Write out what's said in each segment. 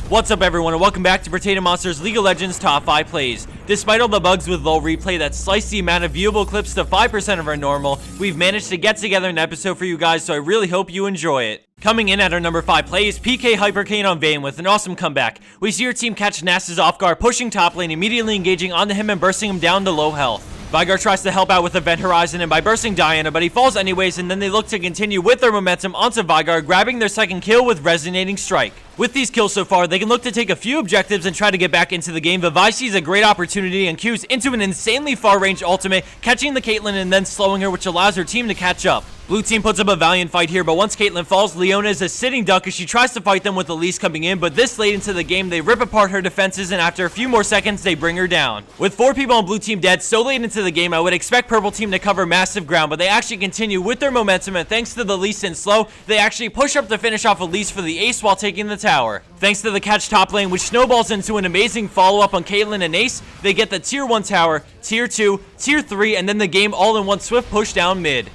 What's up everyone and welcome back to Potato Monsters League of Legends Top 5 Plays. Despite all the bugs with low replay that slice the amount of viewable clips to 5% of our normal, we've managed to get together an episode for you guys, so I really hope you enjoy it. Coming in at our number 5 play is PK Hypercane on Vayne with an awesome comeback. We see your team catch Nasus off guard, pushing top lane, immediately engaging onto him and bursting him down to low health. Veigar tries to help out with Event Horizon and by bursting Diana, but he falls anyways, and then they look to continue with their momentum onto Veigar, grabbing their second kill with Resonating Strike. With these kills so far, they can look to take a few objectives and try to get back into the game, but Vi sees a great opportunity and cues into an insanely far-range ultimate, catching the Caitlyn and then slowing her, which allows her team to catch up. Blue team puts up a valiant fight here, but once Caitlyn falls, Leona is a sitting duck as she tries to fight them with Elise coming in, but this late into the game, they rip apart her defenses, and after a few more seconds, they bring her down. With 4 people on blue team dead so late into the game, I would expect purple team to cover massive ground, but they actually continue with their momentum, and thanks to the Elise and slow, they actually push up to finish off Elise for the ace while taking the tower. Thanks to the catch top lane, which snowballs into an amazing follow-up on Caitlyn and Ace, they get the tier 1 tower, tier 2, tier 3, and then the game all in one swift push down mid.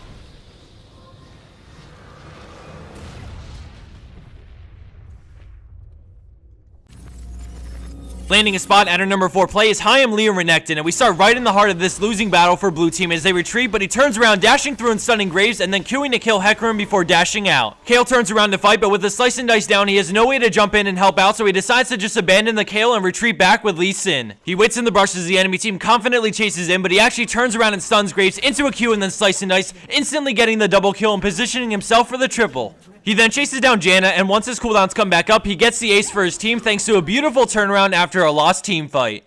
Landing a spot at our number 4 play is Hayam Liam Renekton, and we start right in the heart of this losing battle for blue team as they retreat, but he turns around, dashing through and stunning Graves, and then queuing to kill Hecarim before dashing out. Kayle turns around to fight, but with the slice and dice down, he has no way to jump in and help out, so he decides to just abandon the Kayle and retreat back with Lee Sin. He waits in the brush as the enemy team confidently chases in, but he actually turns around and stuns Graves into a Q and then slice and dice, instantly getting the double kill and positioning himself for the triple. He then chases down Janna, and once his cooldowns come back up, he gets the ace for his team thanks to a beautiful turnaround after a lost team fight.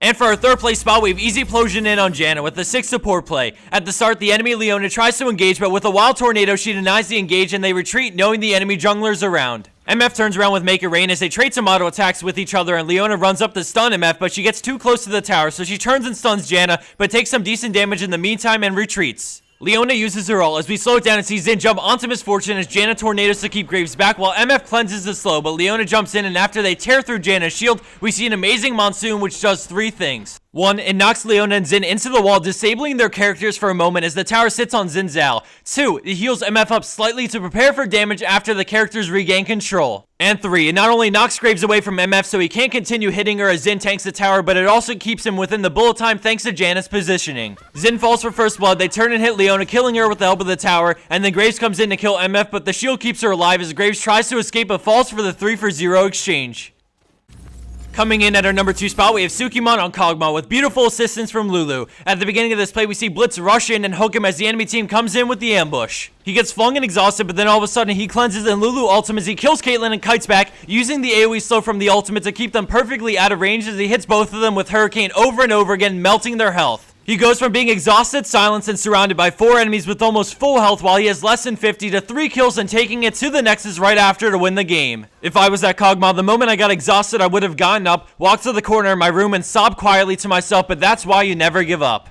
And for our third place spot, we have Easy Plosion in on Janna with a 6 support play. At the start, the enemy Leona tries to engage, but with a wild tornado, she denies the engage and they retreat, knowing the enemy junglers around. MF turns around with Make It Rain as they trade some auto attacks with each other, and Leona runs up to stun MF, but she gets too close to the tower, so she turns and stuns Janna, but takes some decent damage in the meantime and retreats. Leona uses her ult as we slow it down and see Xin jump onto Misfortune as Janna tornadoes to keep Graves back while MF cleanses the slow, but Leona jumps in, and after they tear through Janna's shield, we see an amazing Monsoon which does 3 things. 1, it knocks Leona and Xin into the wall, disabling their characters for a moment as the tower sits on Xin's Al. 2, it heals MF up slightly to prepare for damage after the characters regain control. And 3, it not only knocks Graves away from MF so he can't continue hitting her as Xin tanks the tower, but it also keeps him within the bullet time thanks to Janna's positioning. Xin falls for first blood, they turn and hit Leona, killing her with the help of the tower, and then Graves comes in to kill MF, but the shield keeps her alive as Graves tries to escape but falls for the 3-for-0 exchange. Coming in at our number 2 spot, we have Sukimon on Kog'Maw with beautiful assistance from Lulu. At the beginning of this play, we see Blitz rush in and hook him as the enemy team comes in with the ambush. He gets flung and exhausted, but then all of a sudden he cleanses and Lulu ultimates as he kills Caitlyn and kites back, using the AoE slow from the ultimate to keep them perfectly out of range as he hits both of them with Hurricane over and over again, melting their health. He goes from being exhausted, silenced, and surrounded by 4 enemies with almost full health while he has less than 50 to 3 kills and taking it to the Nexus right after to win the game. If I was at Kog'Maw, the moment I got exhausted, I would have gotten up, walked to the corner of my room, and sobbed quietly to myself, but that's why you never give up.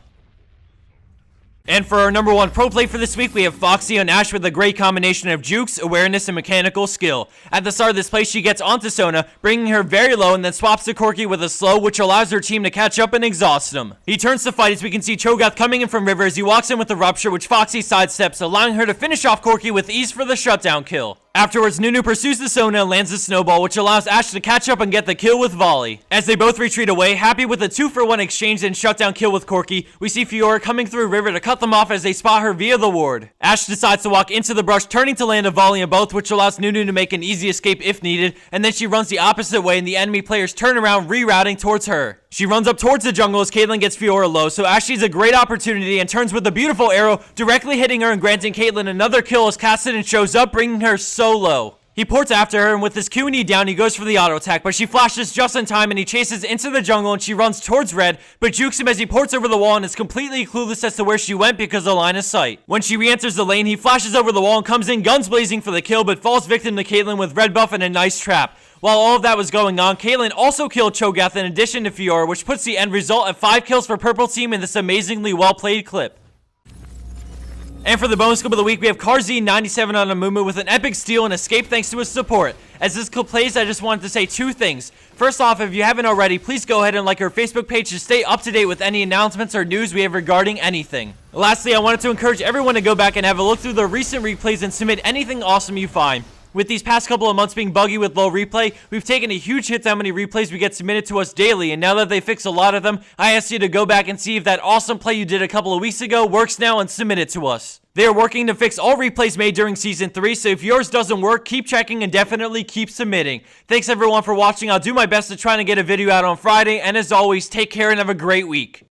And for our number 1 pro play for this week, we have Foxy on Ashe with a great combination of jukes, awareness, and mechanical skill. At the start of this play, she gets onto Sona, bringing her very low, and then swaps to Corki with a slow, which allows her team to catch up and exhaust him. He turns to fight as we can see Cho'Gath coming in from River as he walks in with a Rupture, which Foxy sidesteps, allowing her to finish off Corki with ease for the shutdown kill. Afterwards, Nunu pursues the Sona and lands a snowball, which allows Ashe to catch up and get the kill with Volley. As they both retreat away, happy with a 2-for-1 exchange and shutdown kill with Corki, we see Fiora coming through River to cut them off as they spot her via the ward. Ashe decides to walk into the brush, turning to land a volley in both, which allows Nunu to make an easy escape if needed, and then she runs the opposite way and the enemy players turn around, rerouting towards her. She runs up towards the jungle as Caitlyn gets Fiora low, so Ashe sees a great opportunity and turns with a beautiful arrow, directly hitting her and granting Caitlyn another kill as Kassadin shows up, bringing her so low. He ports after her, and with his Q and E down, he goes for the auto attack, but she flashes just in time, and he chases into the jungle, and she runs towards Red, but jukes him as he ports over the wall, and is completely clueless as to where she went because of line of sight. When she re-enters the lane, he flashes over the wall and comes in guns blazing for the kill, but falls victim to Caitlyn with red buff and a nice trap. While all of that was going on, Caitlyn also killed Cho'Gath in addition to Fiora, which puts the end result at 5 kills for purple team in this amazingly well-played clip. And for the bonus clip of the week, we have Carzine97 on Amumu with an epic steal and escape thanks to his support. As this clip plays, I just wanted to say 2 things. First off, if you haven't already, please go ahead and like our Facebook page to stay up to date with any announcements or news we have regarding anything. Lastly, I wanted to encourage everyone to go back and have a look through the recent replays and submit anything awesome you find. With these past couple of months being buggy with low replay, we've taken a huge hit to how many replays we get submitted to us daily, and now that they fixed a lot of them, I asked you to go back and see if that awesome play you did a couple of weeks ago works now and submit it to us. They are working to fix all replays made during Season 3, so if yours doesn't work, keep checking and definitely keep submitting. Thanks everyone for watching. I'll do my best to try and get a video out on Friday, and as always, take care and have a great week.